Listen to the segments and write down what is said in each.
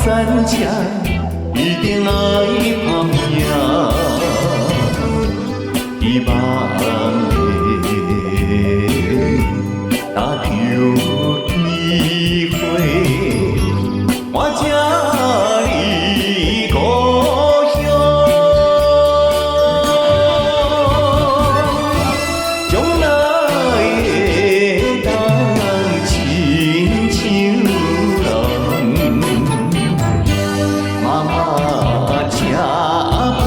山车一定爱打拼，希望的打着机会，我这里故乡，将来的当亲像人，妈妈车保重。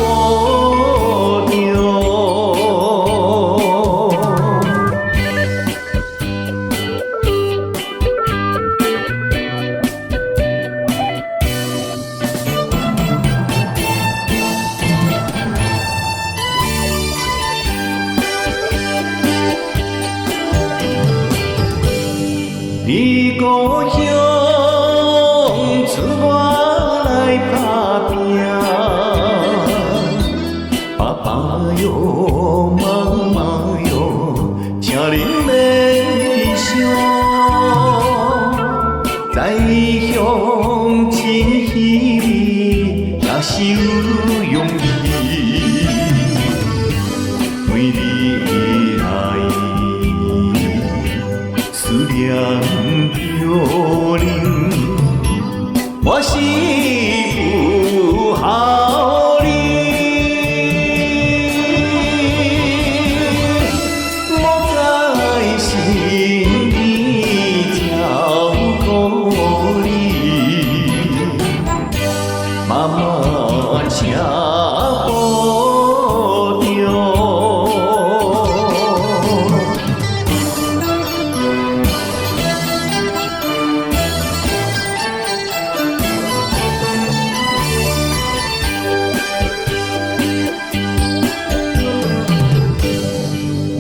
你故乡，出我来打拼，爸爸哟，妈妈哟，请恁免悲伤，在乡真稀微，也是有用意，为你来。思念着您，我是不孝哩，莫在心里照顾你，妈妈请保重。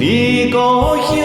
你故乡。